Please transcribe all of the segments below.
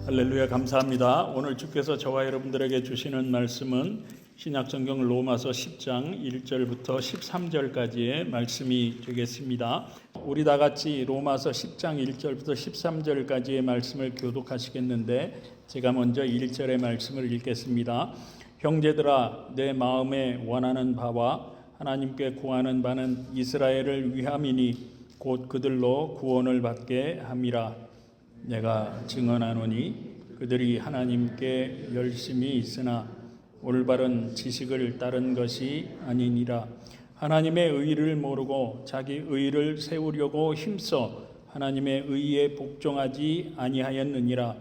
할렐루야, 감사합니다. 오늘 주께서 저와 여러분들에게 주시는 말씀은 신약성경 로마서 10장 1절부터 13절까지의 말씀이 되겠습니다. 우리 다 같이 로마서 10장 1절부터 13절까지의 말씀을 교독하시겠는데 제가 먼저 1절의 말씀을 읽겠습니다. 형제들아, 내 마음에 원하는 바와 하나님께 구하는 바는 이스라엘을 위함이니 곧 그들로 구원을 받게 함이라. 내가 증언하노니 그들이 하나님께 열심히 있으나 올바른 지식을 따른 것이 아니니라. 하나님의 의를 모르고 자기 의를 세우려고 힘써 하나님의 의에 복종하지 아니하였느니라.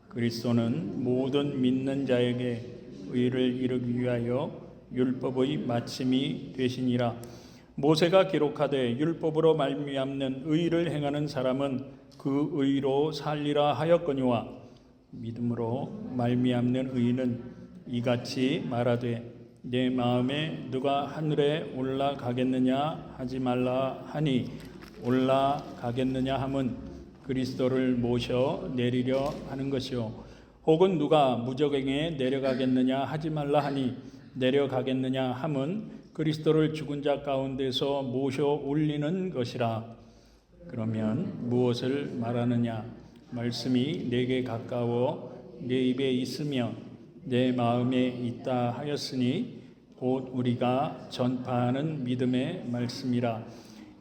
그리스도는 모든 믿는 자에게 의를 이루기 위하여 율법의 마침이 되시니라. 모세가 기록하되 율법으로 말미암는 의를 행하는 사람은 그 의로 살리라 하였거니와 믿음으로 말미암는 의는 이같이 말하되 내 마음에 누가 하늘에 올라가겠느냐 하지 말라 하니 올라가겠느냐 함은 그리스도를 모셔 내리려 하는 것이요 혹은 누가 무저갱에 내려가겠느냐 하지 말라 하니 내려가겠느냐 함은 그리스도를 죽은 자 가운데서 모셔 올리는 것이라. 그러면 무엇을 말하느냐? 말씀이 내게 가까워 내 입에 있으며 내 마음에 있다 하였으니 곧 우리가 전파하는 믿음의 말씀이라.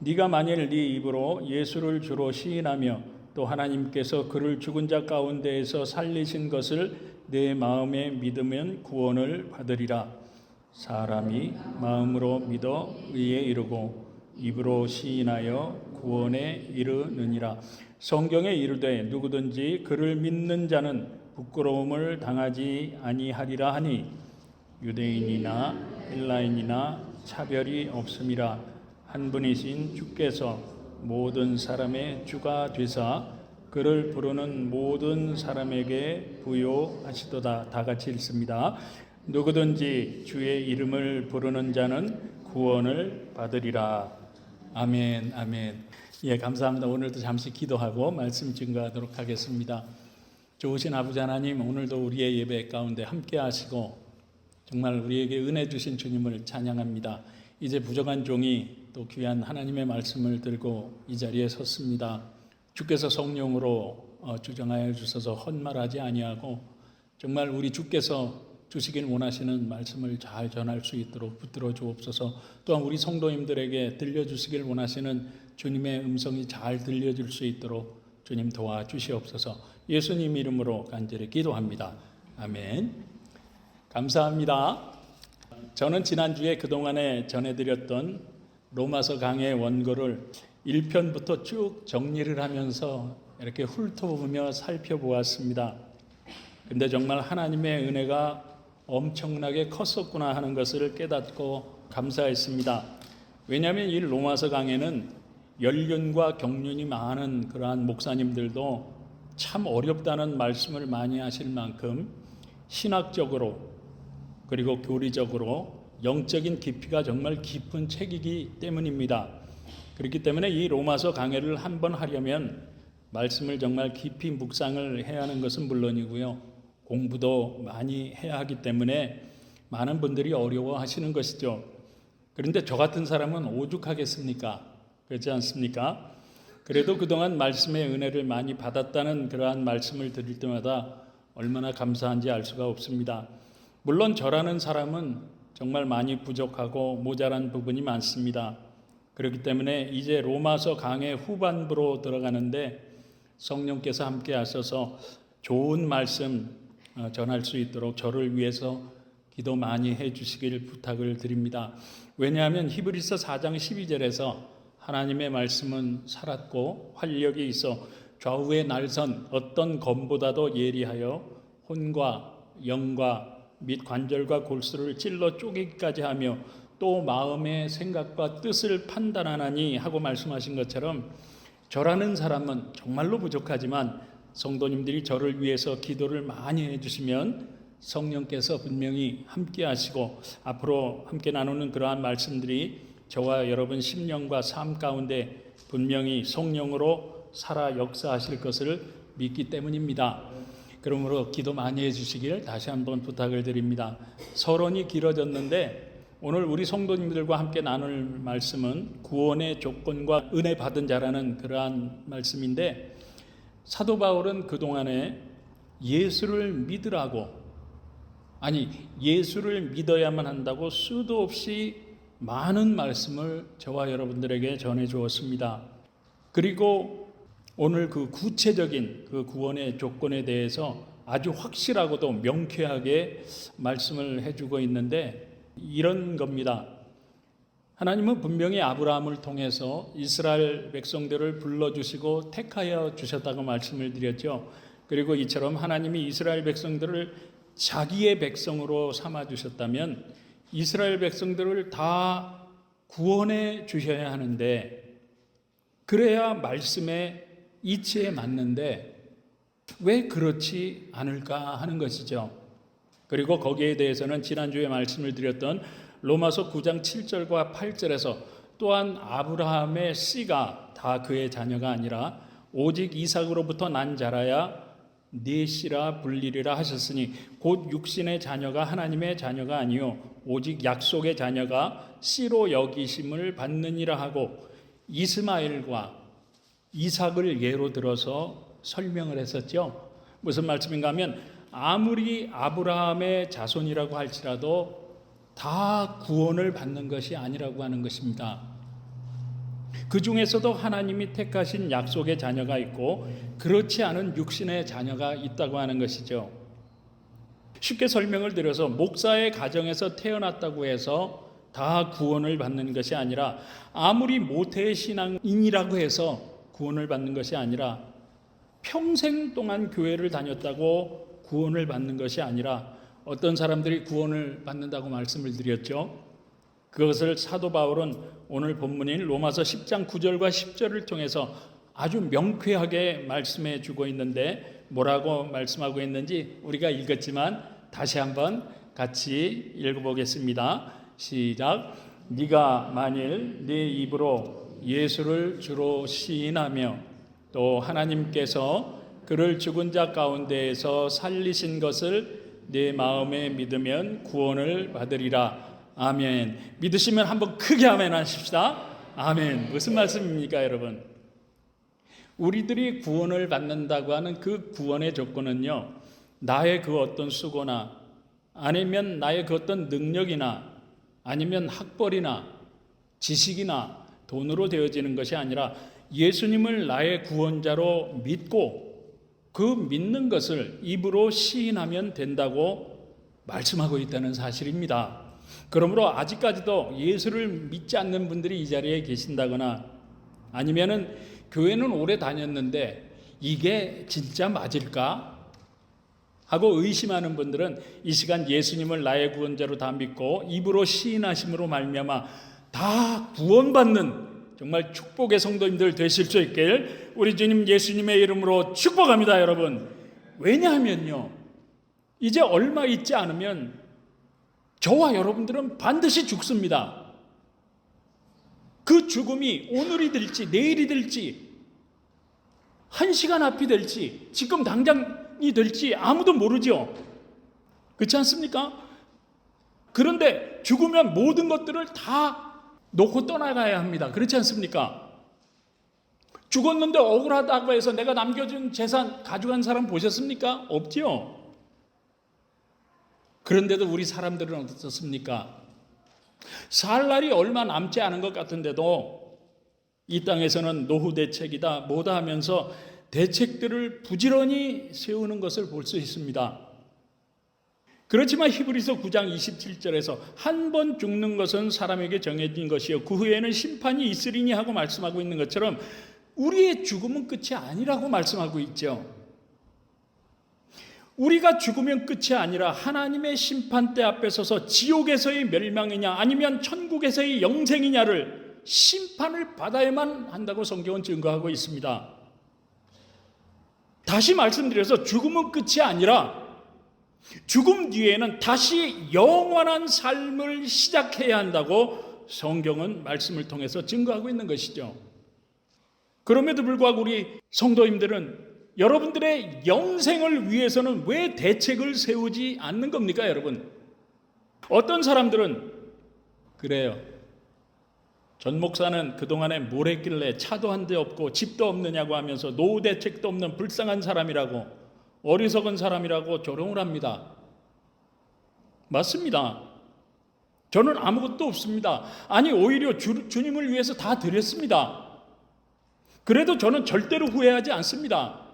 네가 만일 네 입으로 예수를 주로 시인하며 또 하나님께서 그를 죽은 자 가운데에서 살리신 것을 내 마음에 믿으면 구원을 받으리라. 사람이 마음으로 믿어 의에 이르고 입으로 시인하여 구원에 이르느니라. 성경에 이르되 누구든지 그를 믿는 자는 부끄러움을 당하지 아니하리라 하니 유대인이나 헬라인이나 차별이 없음이라. 한 분이신 주께서 모든 사람의 주가 되사 그를 부르는 모든 사람에게 부요하시도다. 다 같이 읽습니다. 누구든지 주의 이름을 부르는 자는 구원을 받으리라. 아멘, 아멘. 예, 감사합니다. 오늘도 잠시 기도하고 말씀 증거하도록 하겠습니다. 좋으신 아버지 하나님, 오늘도 우리의 예배 가운데 함께 하시고 정말 우리에게 은혜 주신 주님을 찬양합니다. 이제 부족한 종이 또 귀한 하나님의 말씀을 들고 이 자리에 섰습니다. 주께서 성령으로 주정하여 주셔서 헛말하지 아니하고 정말 우리 주께서 주시길 원하시는 말씀을 잘 전할 수 있도록 붙들어 주옵소서. 또한 우리 성도님들에게 들려주시길 원하시는 주님의 음성이 잘 들려질 수 있도록 주님 도와주시옵소서. 예수님 이름으로 간절히 기도합니다. 아멘. 감사합니다. 저는 지난주에 그동안에 전해드렸던 로마서 강의 원고를 1편부터 쭉 정리를 하면서 이렇게 훑어보며 살펴보았습니다. 근데 정말 하나님의 은혜가 엄청나게 컸었구나 하는 것을 깨닫고 감사했습니다. 왜냐하면 이 로마서 강에는 연륜과 경륜이 많은 그러한 목사님들도 참 어렵다는 말씀을 많이 하실 만큼 신학적으로 그리고 교리적으로 영적인 깊이가 정말 깊은 책이기 때문입니다. 그렇기 때문에 이 로마서 강해를 한번 하려면 말씀을 정말 깊이 묵상을 해야 하는 것은 물론이고요. 공부도 많이 해야 하기 때문에 많은 분들이 어려워하시는 것이죠. 그런데 저 같은 사람은 오죽하겠습니까? 그렇지 않습니까? 그래도 그동안 말씀의 은혜를 많이 받았다는 그러한 말씀을 드릴 때마다 얼마나 감사한지 알 수가 없습니다. 물론 저라는 사람은 정말 많이 부족하고 모자란 부분이 많습니다. 그렇기 때문에 이제 로마서 강의 후반부로 들어가는데 성령께서 함께 하셔서 좋은 말씀 전할 수 있도록 저를 위해서 기도 많이 해주시길 부탁을 드립니다. 왜냐하면 히브리서 4장 12절에서 하나님의 말씀은 살았고 활력이 있어 좌우의 날선 어떤 검보다도 예리하여 혼과 영과 및 관절과 골수를 찔러 쪼개기까지 하며 또 마음의 생각과 뜻을 판단하나니 하고 말씀하신 것처럼 저라는 사람은 정말로 부족하지만 성도님들이 저를 위해서 기도를 많이 해주시면 성령께서 분명히 함께 하시고 앞으로 함께 나누는 그러한 말씀들이 저와 여러분 심령과 삶 가운데 분명히 성령으로 살아 역사하실 것을 믿기 때문입니다. 그러므로 기도 많이 해주시길 다시 한번 부탁을 드립니다. 서론이 길어졌는데 오늘 우리 성도님들과 함께 나눌 말씀은 구원의 조건과 은혜 받은 자라는 그러한 말씀인데, 사도 바울은 그동안에 예수를 믿으라고, 예수를 믿어야만 한다고 수도 없이 많은 말씀을 저와 여러분들에게 전해 주었습니다. 그리고 오늘 그 구체적인 그 구원의 조건에 대해서 아주 확실하고도 명쾌하게 말씀을 해주고 있는데, 이런 겁니다. 하나님은 분명히 아브라함을 통해서 이스라엘 백성들을 불러주시고 택하여 주셨다고 말씀을 드렸죠. 그리고 이처럼 하나님이 이스라엘 백성들을 자기의 백성으로 삼아주셨다면 이스라엘 백성들을 다 구원해 주셔야 하는데, 그래야 말씀의 이치에 맞는데 왜 그렇지 않을까 하는 것이죠. 그리고 거기에 대해서는 지난주에 말씀을 드렸던 로마서 9장 7절과 8절에서 또한 아브라함의 씨가 다 그의 자녀가 아니라 오직 이삭으로부터 난 자라야 네 씨라 불리리라 하셨으니 곧 육신의 자녀가 하나님의 자녀가 아니요 오직 약속의 자녀가 씨로 여기심을 받느니라 하고 이스마엘과 이삭을 예로 들어서 설명을 했었죠. 무슨 말씀인가 하면 아무리 아브라함의 자손이라고 할지라도 다 구원을 받는 것이 아니라고 하는 것입니다. 그 중에서도 하나님이 택하신 약속의 자녀가 있고 그렇지 않은 육신의 자녀가 있다고 하는 것이죠. 쉽게 설명을 드려서 목사의 가정에서 태어났다고 해서 다 구원을 받는 것이 아니라, 아무리 모태의 신앙인이라고 해서 구원을 받는 것이 아니라, 평생 동안 교회를 다녔다고 구원을 받는 것이 아니라, 어떤 사람들이 구원을 받는다고 말씀을 드렸죠. 그것을 사도 바울은 오늘 본문인 로마서 10장 9절과 10절을 통해서 아주 명쾌하게 말씀해 주고 있는데, 뭐라고 말씀하고 있는지 우리가 읽었지만 다시 한번 같이 읽어보겠습니다. 시작. 네가 만일 네 입으로 예수를 주로 시인하며 또 하나님께서 그를 죽은 자 가운데에서 살리신 것을 네 마음에 믿으면 구원을 받으리라. 아멘. 믿으시면 한번 크게 아멘 하십시다. 아멘. 무슨 말씀입니까, 여러분? 우리들이 구원을 받는다고 하는 그 구원의 조건은요, 나의 그 어떤 수고나 아니면 나의 그 어떤 능력이나 아니면 학벌이나 지식이나 돈으로 되어지는 것이 아니라 예수님을 나의 구원자로 믿고 그 믿는 것을 입으로 시인하면 된다고 말씀하고 있다는 사실입니다. 그러므로 아직까지도 예수를 믿지 않는 분들이 이 자리에 계신다거나 아니면은 교회는 오래 다녔는데 이게 진짜 맞을까 하고 의심하는 분들은 이 시간 예수님을 나의 구원자로 다 믿고 입으로 시인하심으로 말미암아 다 구원받는 정말 축복의 성도님들 되실 수 있길 우리 주님 예수님의 이름으로 축복합니다, 여러분. 왜냐하면요, 이제 얼마 있지 않으면 저와 여러분들은 반드시 죽습니다. 그 죽음이 오늘이 될지 내일이 될지 1시간 앞이 될지 지금 당장이 될지 아무도 모르죠. 그렇지 않습니까? 그런데 죽으면 모든 것들을 다 놓고 떠나가야 합니다. 그렇지 않습니까? 죽었는데 억울하다고 해서 내가 남겨준 재산 가져간 사람 보셨습니까? 없지요. 그런데도 우리 사람들은 어떻습니까? 살 날이 얼마 남지 않은 것 같은데도 이 땅에서는 노후 대책이다 뭐다 하면서 대책들을 부지런히 세우는 것을 볼 수 있습니다. 그렇지만 히브리서 9장 27절에서 한 번 죽는 것은 사람에게 정해진 것이요 그 후에는 심판이 있으리니 하고 말씀하고 있는 것처럼 우리의 죽음은 끝이 아니라고 말씀하고 있죠. 우리가 죽으면 끝이 아니라 하나님의 심판대 앞에 서서 지옥에서의 멸망이냐 아니면 천국에서의 영생이냐를 심판을 받아야만 한다고 성경은 증거하고 있습니다. 다시 말씀드려서 죽음은 끝이 아니라 죽음 뒤에는 다시 영원한 삶을 시작해야 한다고 성경은 말씀을 통해서 증거하고 있는 것이죠. 그럼에도 불구하고 우리 성도님들은 여러분들의 영생을 위해서는 왜 대책을 세우지 않는 겁니까, 여러분? 어떤 사람들은 그래요. 전 목사는 그동안에 뭘 했길래 차도 한 대 없고 집도 없느냐고 하면서 노후 대책도 없는 불쌍한 사람이라고, 어리석은 사람이라고 조롱을 합니다. 맞습니다. 저는 아무것도 없습니다. 아니, 오히려 주님을 위해서 다 드렸습니다. 그래도 저는 절대로 후회하지 않습니다.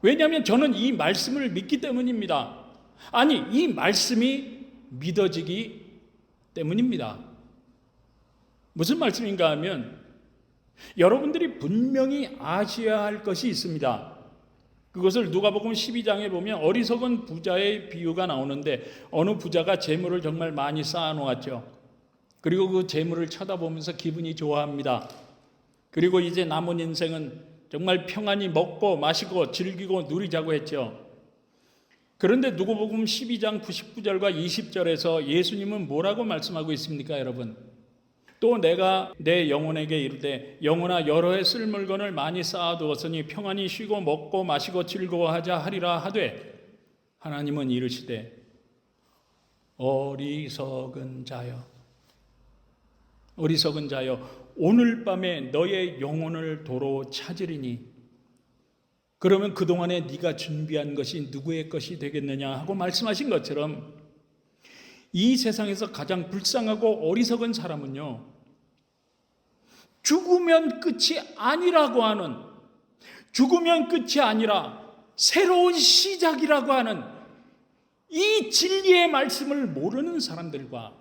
왜냐하면 저는 이 말씀을 믿기 때문입니다. 아니, 이 말씀이 믿어지기 때문입니다. 무슨 말씀인가 하면 여러분들이 분명히 아셔야 할 것이 있습니다. 그것을 누가복음 12장에 보면 어리석은 부자의 비유가 나오는데, 어느 부자가 재물을 정말 많이 쌓아놓았죠. 그리고 그 재물을 쳐다보면서 기분이 좋아합니다. 그리고 이제 남은 인생은 정말 평안히 먹고 마시고 즐기고 누리자고 했죠. 그런데 누가복음 12장 99절과 20절에서 예수님은 뭐라고 말씀하고 있습니까, 여러분? 또 내가 내 영혼에게 이르되 영혼아, 여러 해 쓸 물건을 많이 쌓아두었으니 평안히 쉬고 먹고 마시고 즐거워하자 하리라 하되, 하나님은 이르시되 어리석은 자여, 어리석은 자여, 오늘 밤에 너의 영혼을 도로 찾으리니 그러면 그동안에 네가 준비한 것이 누구의 것이 되겠느냐 하고 말씀하신 것처럼, 이 세상에서 가장 불쌍하고 어리석은 사람은요, 죽으면 끝이 아니라고 하는, 죽으면 끝이 아니라 새로운 시작이라고 하는 이 진리의 말씀을 모르는 사람들과,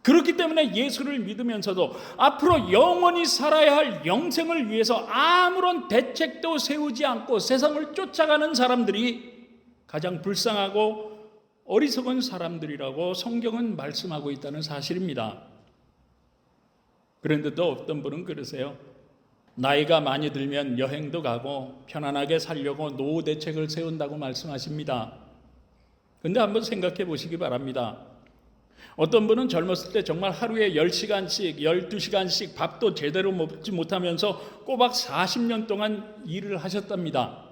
그렇기 때문에 예수를 믿으면서도 앞으로 영원히 살아야 할 영생을 위해서 아무런 대책도 세우지 않고 세상을 쫓아가는 사람들이 가장 불쌍하고 어리석은 사람들이라고 성경은 말씀하고 있다는 사실입니다. 그런데 또 어떤 분은 그러세요. 나이가 많이 들면 여행도 가고 편안하게 살려고 노후 대책을 세운다고 말씀하십니다. 그런데 한번 생각해 보시기 바랍니다. 어떤 분은 젊었을 때 정말 하루에 10시간씩 12시간씩 밥도 제대로 먹지 못하면서 꼬박 40년 동안 일을 하셨답니다.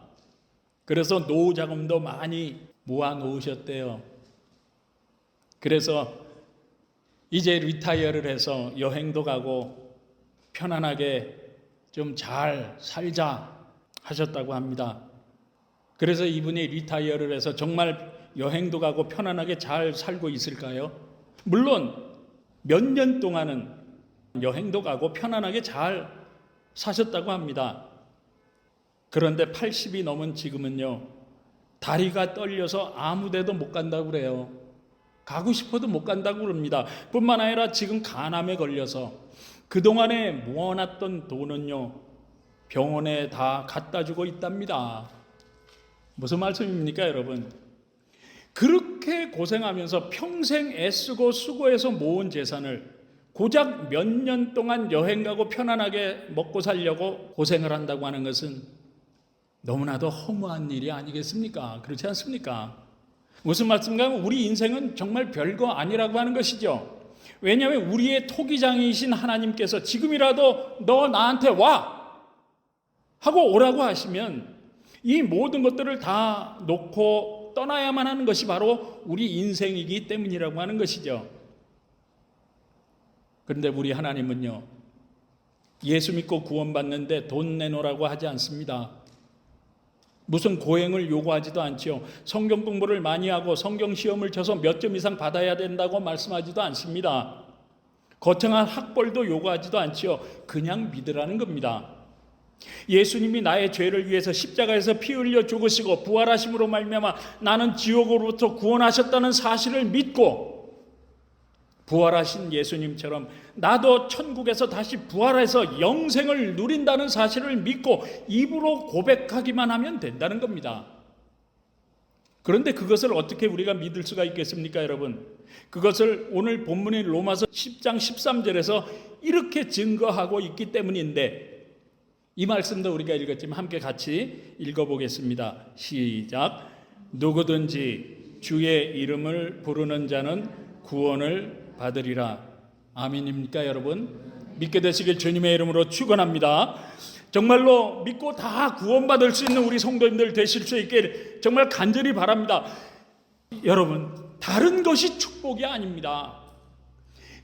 그래서 노후 자금도 많이 모아 놓으셨대요. 그래서 이제 리타이어를 해서 여행도 가고 편안하게 좀 잘 살자 하셨다고 합니다. 그래서 이분이 리타이어를 해서 정말 여행도 가고 편안하게 잘 살고 있을까요? 물론 몇 년 동안은 여행도 가고 편안하게 잘 사셨다고 합니다. 그런데 80이 넘은 지금은요, 다리가 떨려서 아무 데도 못 간다고 그래요. 가고 싶어도 못 간다고 그럽니다. 뿐만 아니라 지금 간암에 걸려서 그동안에 모아놨던 돈은요, 병원에 다 갖다 주고 있답니다. 무슨 말씀입니까, 여러분? 그렇게 고생하면서 평생 애쓰고 수고해서 모은 재산을 고작 몇 년 동안 여행 가고 편안하게 먹고 살려고 고생을 한다고 하는 것은 너무나도 허무한 일이 아니겠습니까? 그렇지 않습니까? 무슨 말씀인가 하면 우리 인생은 정말 별거 아니라고 하는 것이죠. 왜냐하면 우리의 토기장이신 하나님께서 지금이라도 너 나한테 와! 하고 오라고 하시면 이 모든 것들을 다 놓고 떠나야만 하는 것이 바로 우리 인생이기 때문이라고 하는 것이죠. 그런데 우리 하나님은요, 예수 믿고 구원받는데 돈 내놓으라고 하지 않습니다. 무슨 고행을 요구하지도 않지요. 성경 공부를 많이 하고 성경 시험을 쳐서 몇 점 이상 받아야 된다고 말씀하지도 않습니다. 거창한 학벌도 요구하지도 않지요. 그냥 믿으라는 겁니다. 예수님이 나의 죄를 위해서 십자가에서 피 흘려 죽으시고 부활하심으로 말미암아 나는 지옥으로부터 구원하셨다는 사실을 믿고, 부활하신 예수님처럼 나도 천국에서 다시 부활해서 영생을 누린다는 사실을 믿고 입으로 고백하기만 하면 된다는 겁니다. 그런데 그것을 어떻게 우리가 믿을 수가 있겠습니까, 여러분? 그것을 오늘 본문인 로마서 10장 13절에서 이렇게 증거하고 있기 때문인데, 이 말씀도 우리가 읽었지만 함께 같이 읽어보겠습니다. 시작. 누구든지 주의 이름을 부르는 자는 구원을 받으리라. 아멘입니까, 여러분? 믿게 되시길 주님의 이름으로 축원합니다. 정말로 믿고 다 구원받을 수 있는 우리 성도님들 되실 수 있길 정말 간절히 바랍니다. 여러분, 다른 것이 축복이 아닙니다.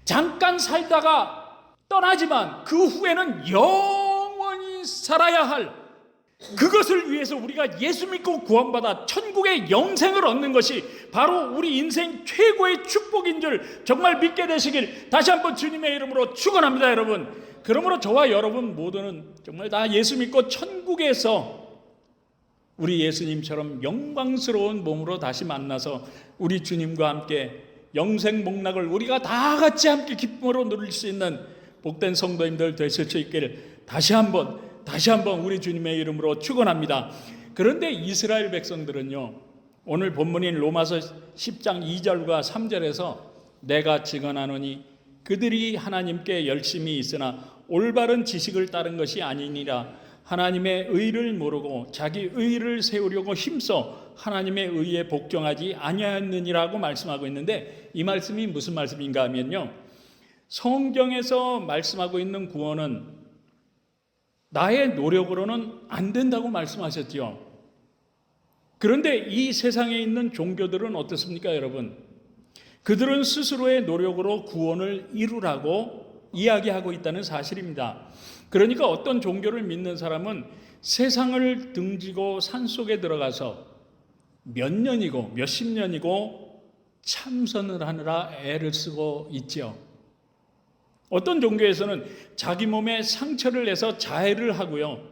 잠깐 살다가 떠나지만 그 후에는 영원히 살아야 할 그것을 위해서 우리가 예수 믿고 구원받아 천국의 영생을 얻는 것이 바로 우리 인생 최고의 축복인 줄 정말 믿게 되시길 다시 한번 주님의 이름으로 축원합니다. 여러분, 그러므로 저와 여러분 모두는 정말 다 예수 믿고 천국에서 우리 예수님처럼 영광스러운 몸으로 다시 만나서 우리 주님과 함께 영생 복락을 우리가 다 같이 함께 기쁨으로 누릴 수 있는 복된 성도님들 되실 수 있기를 다시 한번 우리 주님의 이름으로 축원합니다. 그런데 이스라엘 백성들은요, 오늘 본문인 로마서 10장 2절과 3절에서 내가 증언하노니 그들이 하나님께 열심히 있으나 올바른 지식을 따른 것이 아니니라. 하나님의 의를 모르고 자기 의를 세우려고 힘써 하나님의 의에 복종하지 아니하였느니라고 말씀하고 있는데, 이 말씀이 무슨 말씀인가 하면요, 성경에서 말씀하고 있는 구원은 나의 노력으로는 안 된다고 말씀하셨죠. 그런데 이 세상에 있는 종교들은 어떻습니까, 여러분? 그들은 스스로의 노력으로 구원을 이루라고 이야기하고 있다는 사실입니다. 그러니까 어떤 종교를 믿는 사람은 세상을 등지고 산속에 들어가서 몇 년이고 몇십 년이고 참선을 하느라 애를 쓰고 있죠. 어떤 종교에서는 자기 몸에 상처를 내서 자해를 하고요,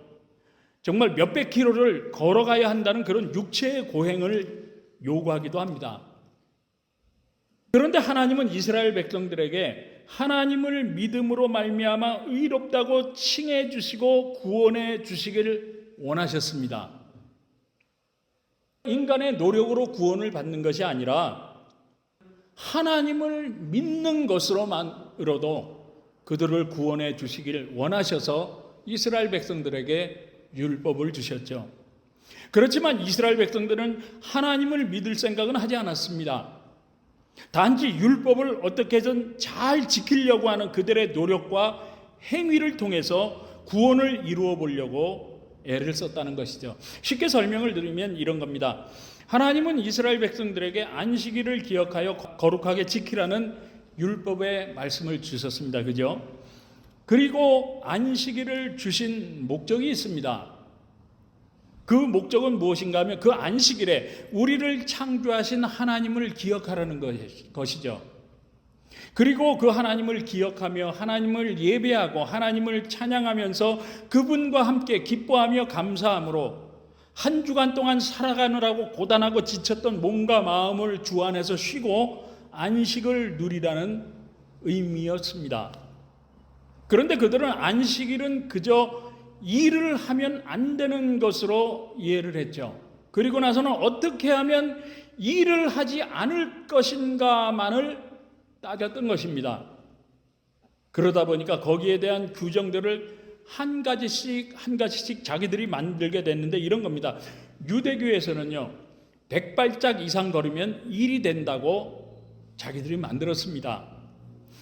정말 몇백 킬로를 걸어가야 한다는 그런 육체의 고행을 요구하기도 합니다. 그런데 하나님은 이스라엘 백성들에게 하나님을 믿음으로 말미암아 의롭다고 칭해 주시고 구원해 주시기를 원하셨습니다. 인간의 노력으로 구원을 받는 것이 아니라 하나님을 믿는 것으로만으로도 그들을 구원해 주시기를 원하셔서 이스라엘 백성들에게 율법을 주셨죠. 그렇지만 이스라엘 백성들은 하나님을 믿을 생각은 하지 않았습니다. 단지 율법을 어떻게든 잘 지키려고 하는 그들의 노력과 행위를 통해서 구원을 이루어 보려고 애를 썼다는 것이죠. 쉽게 설명을 드리면 이런 겁니다. 하나님은 이스라엘 백성들에게 안식일을 기억하여 거룩하게 지키라는 율법의 말씀을 주셨습니다. 그죠? 그리고 안식일을 주신 목적이 있습니다. 그 목적은 무엇인가 하면 그 안식일에 우리를 창조하신 하나님을 기억하라는 것이죠. 그리고 그 하나님을 기억하며 하나님을 예배하고 하나님을 찬양하면서 그분과 함께 기뻐하며 감사함으로 한 주간 동안 살아가느라고 고단하고 지쳤던 몸과 마음을 주 안에서 쉬고 안식을 누리라는 의미였습니다. 그런데 그들은 안식일은 그저 일을 하면 안 되는 것으로 이해를 했죠. 그리고 나서는 어떻게 하면 일을 하지 않을 것인가만을 따졌던 것입니다. 그러다 보니까 거기에 대한 규정들을 한 가지씩 자기들이 만들게 됐는데 이런 겁니다. 유대교에서는요, 100발짝 이상 걸으면 일이 된다고 자기들이 만들었습니다.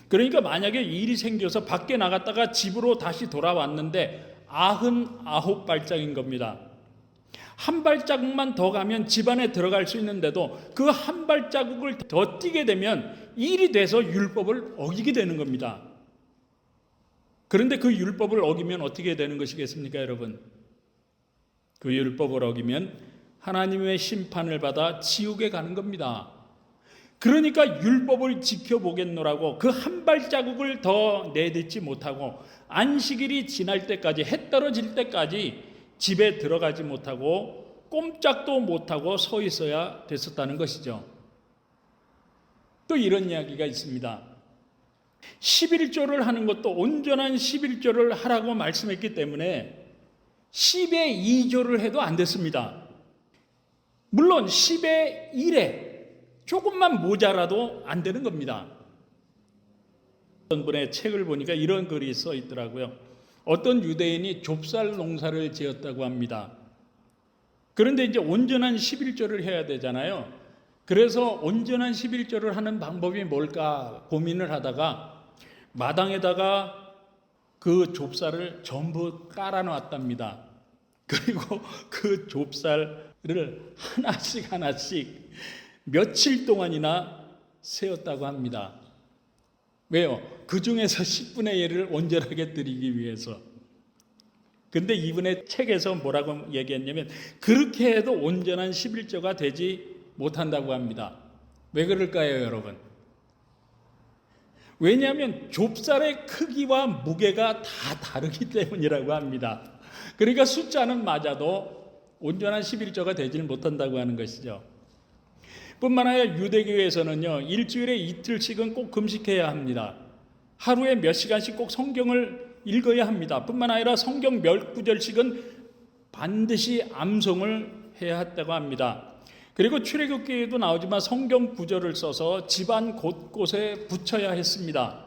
그러니까 만약에 일이 생겨서 밖에 나갔다가 집으로 다시 돌아왔는데 99발짝인 겁니다. 한 발자국만 더 가면 집 안에 들어갈 수 있는데도 그 한 발자국을 더 뛰게 되면 일이 돼서 율법을 어기게 되는 겁니다. 그런데 그 율법을 어기면 어떻게 되는 것이겠습니까, 여러분? 그 율법을 어기면 하나님의 심판을 받아 지옥에 가는 겁니다. 그러니까 율법을 지켜보겠노라고 그 한 발자국을 더 내딛지 못하고 안식일이 지날 때까지, 해 떨어질 때까지 집에 들어가지 못하고 꼼짝도 못하고 서 있어야 됐었다는 것이죠. 또 이런 이야기가 있습니다. 11조를 하는 것도 온전한 11조를 하라고 말씀했기 때문에 10의 2조를 해도 안 됐습니다. 물론 10의 1에 조금만 모자라도 안 되는 겁니다. 어떤 분의 책을 보니까 이런 글이 써 있더라고요. 어떤 유대인이 좁쌀 농사를 지었다고 합니다. 그런데 이제 온전한 11조를 해야 되잖아요. 그래서 온전한 11조를 하는 방법이 뭘까 고민을 하다가 마당에다가 그 좁쌀을 전부 깔아놨답니다. 그리고 그 좁쌀을 하나씩 며칠 동안이나 세웠다고 합니다. 왜요? 그 중에서 10분의 1을 온전하게 드리기 위해서. 근데 이분의 책에서 뭐라고 얘기했냐면 그렇게 해도 온전한 11조가 되지 못한다고 합니다. 왜 그럴까요, 여러분? 왜냐하면 좁쌀의 크기와 무게가 다 다르기 때문이라고 합니다. 그러니까 숫자는 맞아도 온전한 11조가 되질 못한다고 하는 것이죠. 뿐만 아니라 유대교에서는요, 일주일에 이틀씩은 꼭 금식해야 합니다. 하루에 몇 시간씩 꼭 성경을 읽어야 합니다. 뿐만 아니라 성경 몇 구절씩은 반드시 암송을 해야 했다고 합니다. 그리고 출애굽기에도 나오지만 성경 구절을 써서 집안 곳곳에 붙여야 했습니다.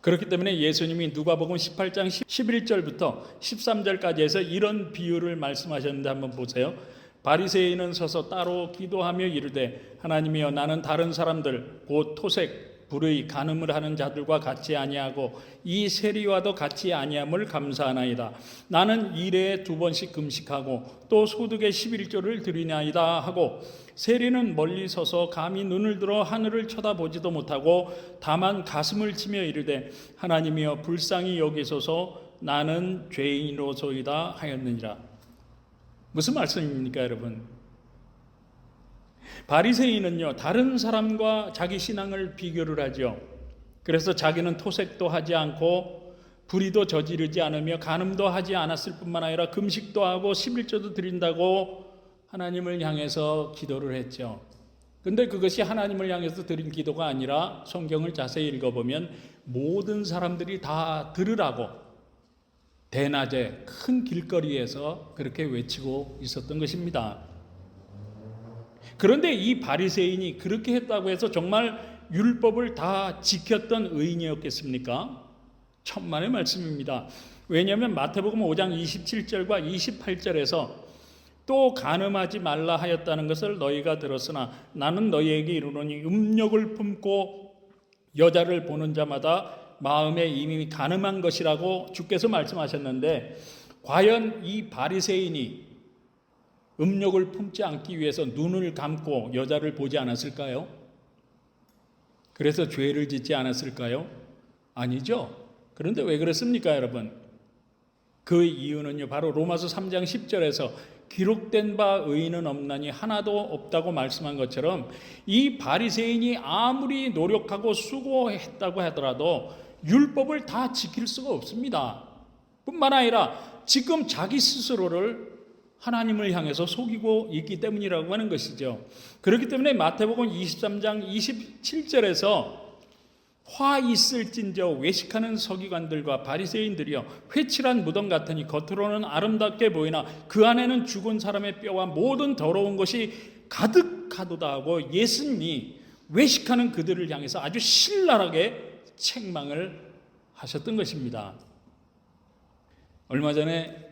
그렇기 때문에 예수님이 누가복음 18장 11절부터 13절까지 해서 이런 비유를 말씀하셨는데 한번 보세요. 바리새인은 서서 따로 기도하며 이르되 하나님이여 나는 다른 사람들 곧 토색 불의 간음을 하는 자들과 같이 아니하고 이 세리와도 같이 아니함을 감사하나이다. 나는 일에 2번씩 금식하고 또 소득의 11조를 드리나이다 하고 세리는 멀리 서서 감히 눈을 들어 하늘을 쳐다보지도 못하고 다만 가슴을 치며 이르되 하나님이여 불쌍히 여기소서 나는 죄인으로소이다 하였느니라. 무슨 말씀입니까, 여러분? 바리새인은요, 다른 사람과 자기 신앙을 비교를 하죠. 그래서 자기는 토색도 하지 않고 불의도 저지르지 않으며 간음도 하지 않았을 뿐만 아니라 금식도 하고 11조도 드린다고 하나님을 향해서 기도를 했죠. 근데 그것이 하나님을 향해서 드린 기도가 아니라 성경을 자세히 읽어보면 모든 사람들이 다 들으라고 대낮에 큰 길거리에서 그렇게 외치고 있었던 것입니다. 그런데 이 바리새인이 그렇게 했다고 해서 정말 율법을 다 지켰던 의인이었겠습니까? 천만의 말씀입니다. 왜냐하면 마태복음 5장 27절과 28절에서 또 간음하지 말라 하였다는 것을 너희가 들었으나 나는 너희에게 이르노니 음욕을 품고 여자를 보는 자마다 마음에 이미 간음한 것이라고 주께서 말씀하셨는데 과연 이 바리새인이 음욕을 품지 않기 위해서 눈을 감고 여자를 보지 않았을까요? 그래서 죄를 짓지 않았을까요? 아니죠. 그런데 왜 그렇습니까, 여러분? 그 이유는요, 바로 로마서 3장 10절에서 기록된 바 의인은 없나니 하나도 없다고 말씀한 것처럼 이 바리새인이 아무리 노력하고 수고했다고 하더라도 율법을 다 지킬 수가 없습니다. 뿐만 아니라 지금 자기 스스로를 하나님을 향해서 속이고 있기 때문이라고 하는 것이죠. 그렇기 때문에 마태복음 23장 27절에서 화 있을진저 외식하는 서기관들과 바리새인들이여 회칠한 무덤 같으니 겉으로는 아름답게 보이나 그 안에는 죽은 사람의 뼈와 모든 더러운 것이 가득하도다 하고 예수님이 외식하는 그들을 향해서 아주 신랄하게 책망을 하셨던 것입니다. 얼마 전에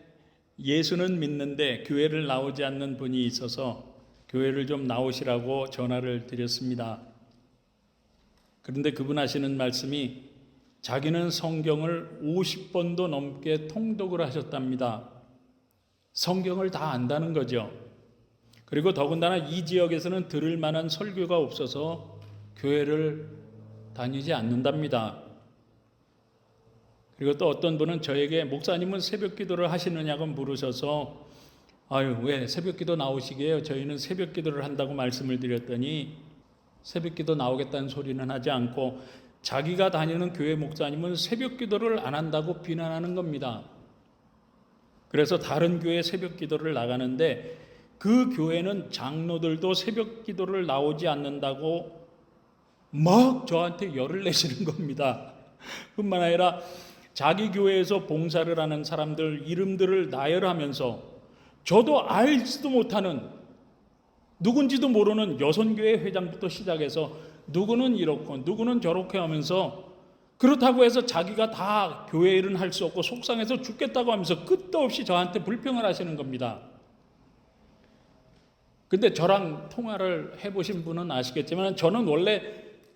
예수는 믿는데 교회를 나오지 않는 분이 있어서 교회를 좀 나오시라고 전화를 드렸습니다. 그런데 그분 하시는 말씀이 자기는 성경을 50번도 넘게 통독을 하셨답니다. 성경을 다 안다는 거죠. 그리고 더군다나 이 지역에서는 들을 만한 설교가 없어서 교회를 다니지 않는답니다. 그리고 또 어떤 분은 저에게 목사님은 새벽 기도를 하시느냐고 물으셔서 아유 왜 새벽 기도 나오시게요? 저희는 새벽 기도를 한다고 말씀을 드렸더니 새벽 기도 나오겠다는 소리는 하지 않고 자기가 다니는 교회 목사님은 새벽 기도를 안 한다고 비난하는 겁니다. 그래서 다른 교회 새벽 기도를 나가는데 그 교회는 장로들도 새벽 기도를 나오지 않는다고 막 저한테 열을 내시는 겁니다. 뿐만 아니라 자기 교회에서 봉사를 하는 사람들 이름들을 나열하면서 저도 알지도 못하는 누군지도 모르는 여선교회 회장부터 시작해서 누구는 이렇고 누구는 저렇게 하면서 그렇다고 해서 자기가 다 교회 일은 할 수 없고 속상해서 죽겠다고 하면서 끝도 없이 저한테 불평을 하시는 겁니다. 근데 저랑 통화를 해보신 분은 아시겠지만 저는 원래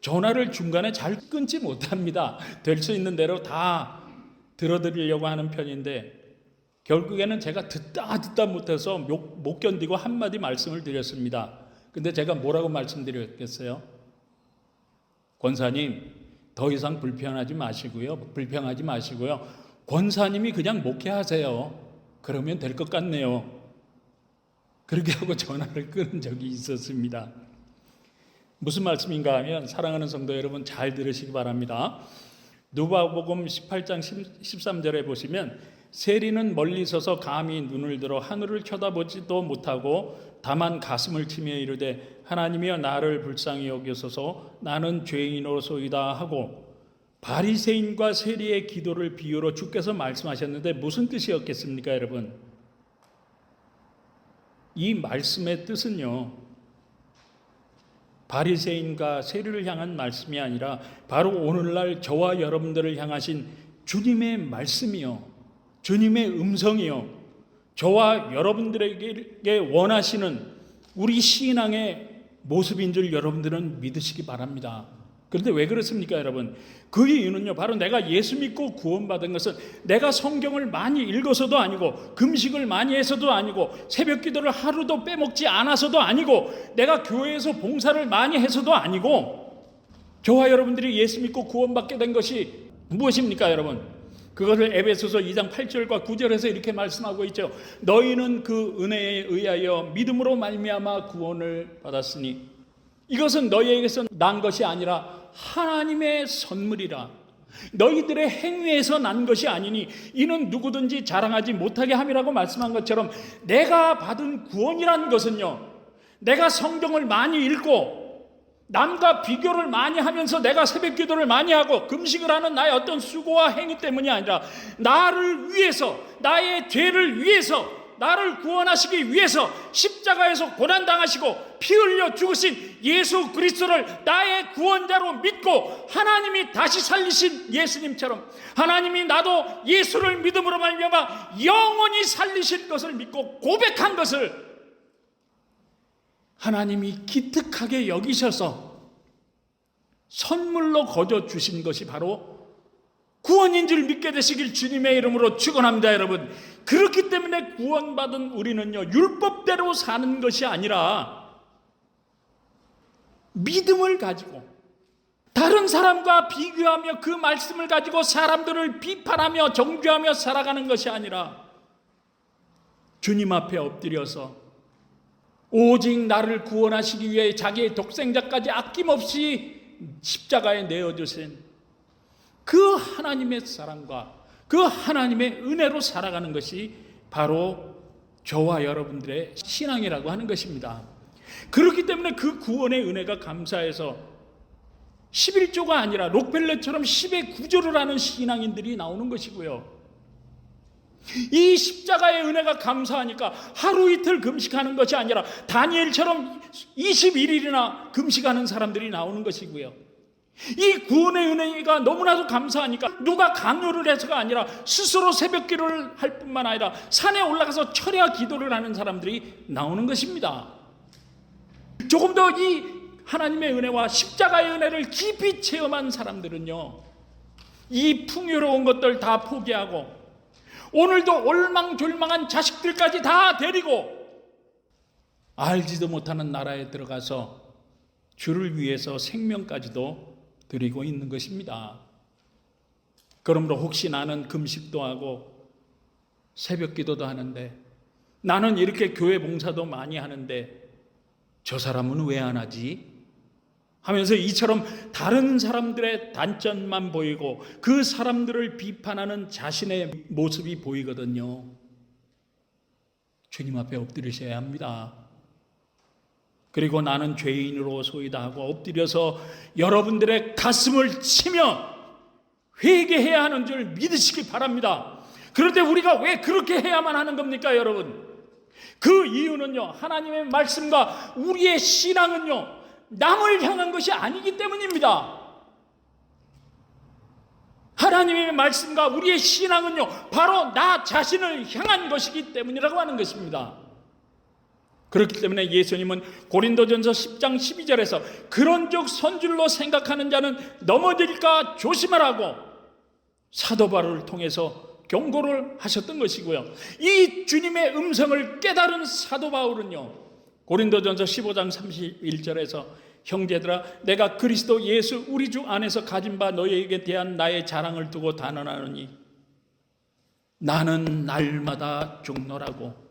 전화를 중간에 잘 끊지 못합니다. 될 수 있는 대로 다 들어드리려고 하는 편인데 결국에는 제가 듣다 못해서 못 견디고 한마디 말씀을 드렸습니다. 근데 제가 뭐라고 말씀드렸겠어요? 권사님, 더 이상 불평하지 마시고요. 권사님이 그냥 목회하세요. 그러면 될 것 같네요. 그렇게 하고 전화를 끊은 적이 있었습니다. 무슨 말씀인가 하면, 사랑하는 성도 여러분 잘 들으시기 바랍니다. 누가복음 18장 13절에 보시면, 세리는 멀리 서서 감히 눈을 들어 하늘을 쳐다보지도 못하고 다만 가슴을 치며 이르되 하나님이여 나를 불쌍히 여기소서 나는 죄인으로소이다 하고, 바리새인과 세리의 기도를 비유로 주께서 말씀하셨는데 무슨 뜻이었겠습니까, 여러분? 이 말씀의 뜻은요, 바리새인과 세리를 향한 말씀이 아니라 바로 오늘날 저와 여러분들을 향하신 주님의 말씀이요, 주님의 음성이요, 저와 여러분들에게 원하시는 우리 신앙의 모습인 줄 여러분들은 믿으시기 바랍니다. 그런데 왜 그렇습니까, 여러분? 그 이유는요, 바로 내가 예수 믿고 구원받은 것은 내가 성경을 많이 읽어서도 아니고, 금식을 많이 해서도 아니고, 새벽 기도를 하루도 빼먹지 않아서도 아니고, 내가 교회에서 봉사를 많이 해서도 아니고, 저와 여러분들이 예수 믿고 구원받게 된 것이 무엇입니까, 여러분? 그것을 에베소서 2장 8절과 9절에서 이렇게 말씀하고 있죠. 너희는 그 은혜에 의하여 믿음으로 말미암아 구원을 받았으니 이것은 너희에게서 난 것이 아니라 하나님의 선물이라. 너희들의 행위에서 난 것이 아니니 이는 누구든지 자랑하지 못하게 함이라고 말씀한 것처럼, 내가 받은 구원이란 것은요, 내가 성경을 많이 읽고 남과 비교를 많이 하면서 내가 새벽 기도를 많이 하고 금식을 하는 나의 어떤 수고와 행위 때문이 아니라, 나를 위해서, 나의 죄를 위해서, 나를 구원하시기 위해서 십자가에서 고난당하시고 피 흘려 죽으신 예수 그리스도를 나의 구원자로 믿고 하나님이 다시 살리신 예수님처럼, 하나님이 나도 예수를 믿음으로 말미암아 영원히 살리실 것을 믿고 고백한 것을 하나님이 기특하게 여기셔서 선물로 거저 주신 것이 바로 구원인 줄 믿게 되시길 주님의 이름으로 축원합니다, 여러분. 그렇기 때문에 구원받은 우리는요, 율법대로 사는 것이 아니라 믿음을 가지고 다른 사람과 비교하며 그 말씀을 가지고 사람들을 비판하며 정죄하며 살아가는 것이 아니라, 주님 앞에 엎드려서 오직 나를 구원하시기 위해 자기의 독생자까지 아낌없이 십자가에 내어주신 그 하나님의 사랑과 그 하나님의 은혜로 살아가는 것이 바로 저와 여러분들의 신앙이라고 하는 것입니다. 그렇기 때문에 그 구원의 은혜가 감사해서 11조가 아니라 록펠러처럼 10의 9조를 하는 신앙인들이 나오는 것이고요, 이 십자가의 은혜가 감사하니까 하루 이틀 금식하는 것이 아니라 다니엘처럼 21일이나 금식하는 사람들이 나오는 것이고요, 이 구원의 은혜가 너무나도 감사하니까 누가 강요를 해서가 아니라 스스로 새벽 기도를 할 뿐만 아니라 산에 올라가서 철야 기도를 하는 사람들이 나오는 것입니다. 조금 더 이 하나님의 은혜와 십자가의 은혜를 깊이 체험한 사람들은요, 이 풍요로운 것들 다 포기하고 오늘도 올망졸망한 자식들까지 다 데리고 알지도 못하는 나라에 들어가서 주를 위해서 생명까지도 드리고 있는 것입니다. 그러므로 혹시 나는 금식도 하고 새벽 기도도 하는데, 나는 이렇게 교회 봉사도 많이 하는데 저 사람은 왜 안 하지? 하면서 이처럼 다른 사람들의 단점만 보이고 그 사람들을 비판하는 자신의 모습이 보이거든요. 주님 앞에 엎드리셔야 합니다. 그리고 나는 죄인으로소이다 하고 엎드려서 여러분들의 가슴을 치며 회개해야 하는 줄 믿으시기 바랍니다. 그런데 우리가 왜 그렇게 해야만 하는 겁니까, 여러분? 그 이유는요, 하나님의 말씀과 우리의 신앙은요, 남을 향한 것이 아니기 때문입니다. 하나님의 말씀과 우리의 신앙은요, 바로 나 자신을 향한 것이기 때문이라고 하는 것입니다. 그렇기 때문에 예수님은 고린도전서 10장 12절에서 그런즉 선줄로 생각하는 자는 넘어질까 조심하라고, 사도 바울을 통해서 경고를 하셨던 것이고요. 이 주님의 음성을 깨달은 사도 바울은요, 고린도전서 15장 31절에서 형제들아, 내가 그리스도 예수 우리 주 안에서 가진 바 너희에게 대한 나의 자랑을 두고 단언하노니 나는 날마다 죽노라고.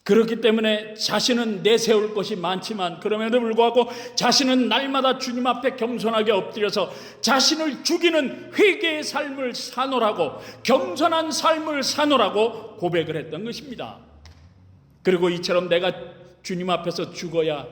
그렇기 때문에 자신은 내세울 것이 많지만 그럼에도 불구하고 자신은 날마다 주님 앞에 겸손하게 엎드려서 자신을 죽이는 회개의 삶을 사노라고, 겸손한 삶을 사노라고 고백을 했던 것입니다. 그리고 이처럼 내가 주님 앞에서 죽어야,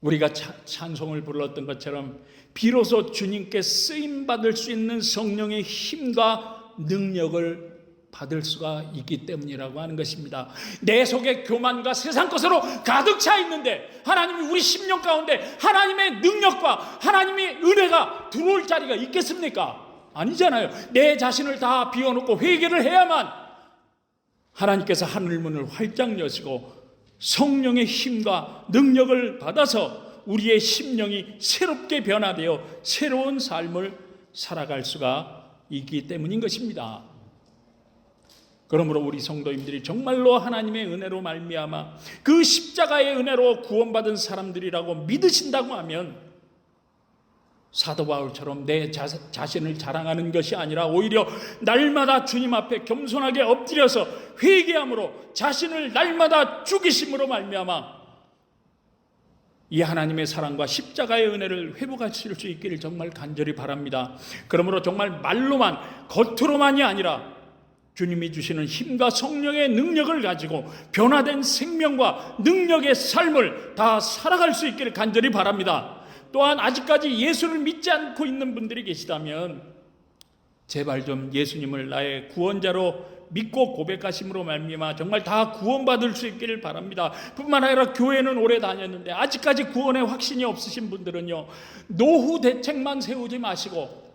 우리가 찬송을 불렀던 것처럼 비로소 주님께 쓰임받을 수 있는 성령의 힘과 능력을 받을 수가 있기 때문이라고 하는 것입니다. 내 속에 교만과 세상 것으로 가득 차 있는데 하나님이 우리 심령 가운데 하나님의 능력과 하나님의 은혜가 들어올 자리가 있겠습니까? 아니잖아요. 내 자신을 다 비워놓고 회개를 해야만 하나님께서 하늘문을 활짝 여시고 성령의 힘과 능력을 받아서 우리의 심령이 새롭게 변화되어 새로운 삶을 살아갈 수가 있기 때문인 것입니다. 그러므로 우리 성도님들이 정말로 하나님의 은혜로 말미암아 그 십자가의 은혜로 구원받은 사람들이라고 믿으신다고 하면 사도 바울처럼 내 자신을 자랑하는 것이 아니라 오히려 날마다 주님 앞에 겸손하게 엎드려서 회개함으로 자신을 날마다 죽이심으로 말미암아 이 하나님의 사랑과 십자가의 은혜를 회복하실 수 있기를 정말 간절히 바랍니다. 그러므로 정말 말로만, 겉으로만이 아니라 주님이 주시는 힘과 성령의 능력을 가지고 변화된 생명과 능력의 삶을 다 살아갈 수 있기를 간절히 바랍니다. 또한 아직까지 예수를 믿지 않고 있는 분들이 계시다면 제발 좀 예수님을 나의 구원자로 믿고 고백하심으로 말미암아 정말 다 구원받을 수 있기를 바랍니다. 뿐만 아니라 교회는 오래 다녔는데 아직까지 구원의 확신이 없으신 분들은요, 노후 대책만 세우지 마시고,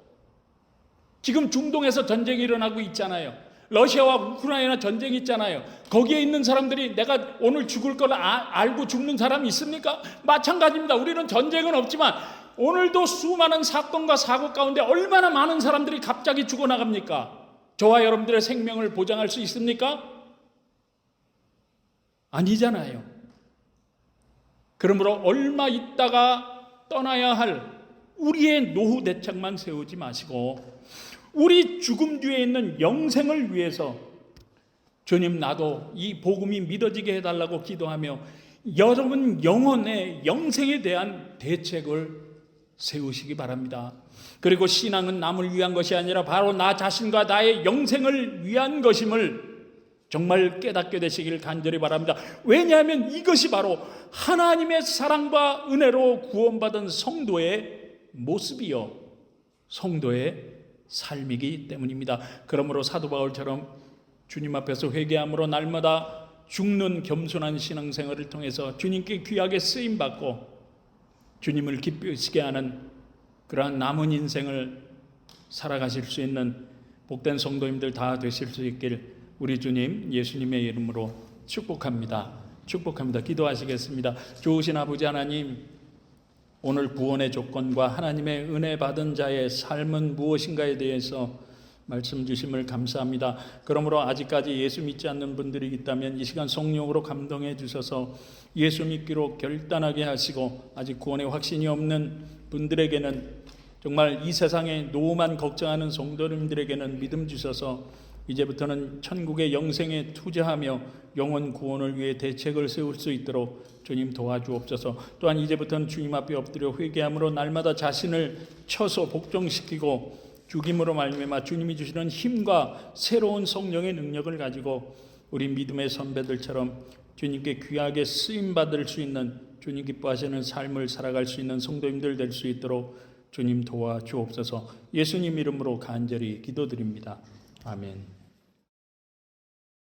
지금 중동에서 전쟁이 일어나고 있잖아요. 러시아와 우크라이나 전쟁이 있잖아요. 거기에 있는 사람들이 내가 오늘 죽을 걸 알고 죽는 사람이 있습니까? 마찬가지입니다. 우리는 전쟁은 없지만 오늘도 수많은 사건과 사고 가운데 얼마나 많은 사람들이 갑자기 죽어나갑니까? 저와 여러분들의 생명을 보장할 수 있습니까? 아니잖아요. 그러므로 얼마 있다가 떠나야 할 우리의 노후 대책만 세우지 마시고 우리 죽음 뒤에 있는 영생을 위해서 주님, 나도 이 복음이 믿어지게 해달라고 기도하며 여러분 영혼의 영생에 대한 대책을 세우시기 바랍니다. 그리고 신앙은 남을 위한 것이 아니라 바로 나 자신과 나의 영생을 위한 것임을 정말 깨닫게 되시길 간절히 바랍니다. 왜냐하면 이것이 바로 하나님의 사랑과 은혜로 구원받은 성도의 모습이요, 성도의 삶이기 때문입니다. 그러므로 사도 바울처럼 주님 앞에서 회개함으로 날마다 죽는 겸손한 신앙생활을 통해서 주님께 귀하게 쓰임받고 주님을 기쁘시게 하는 그러한 남은 인생을 살아가실 수 있는 복된 성도님들 다 되실 수 있길 우리 주님 예수님의 이름으로 축복합니다. 축복합니다. 기도하시겠습니다. 좋으신 아버지 하나님, 오늘 구원의 조건과 하나님의 은혜 받은 자의 삶은 무엇인가에 대해서 말씀 주심을 감사합니다. 그러므로 아직까지 예수 믿지 않는 분들이 있다면 이 시간 성령으로 감동해 주셔서 예수 믿기로 결단하게 하시고, 아직 구원의 확신이 없는 분들에게는, 정말 이 세상에 노후만 걱정하는 성도님들에게는 믿음 주셔서 이제부터는 천국의 영생에 투자하며 영혼 구원을 위해 대책을 세울 수 있도록 주님 도와주옵소서. 또한 이제부터는 주님 앞에 엎드려 회개함으로 날마다 자신을 쳐서 복종시키고 죽임으로 말미암아 주님이 주시는 힘과 새로운 성령의 능력을 가지고 우리 믿음의 선배들처럼 주님께 귀하게 쓰임받을 수 있는, 주님 기뻐하시는 삶을 살아갈 수 있는 성도님들 될 수 있도록 주님 도와주옵소서. 예수님 이름으로 간절히 기도드립니다. 아멘.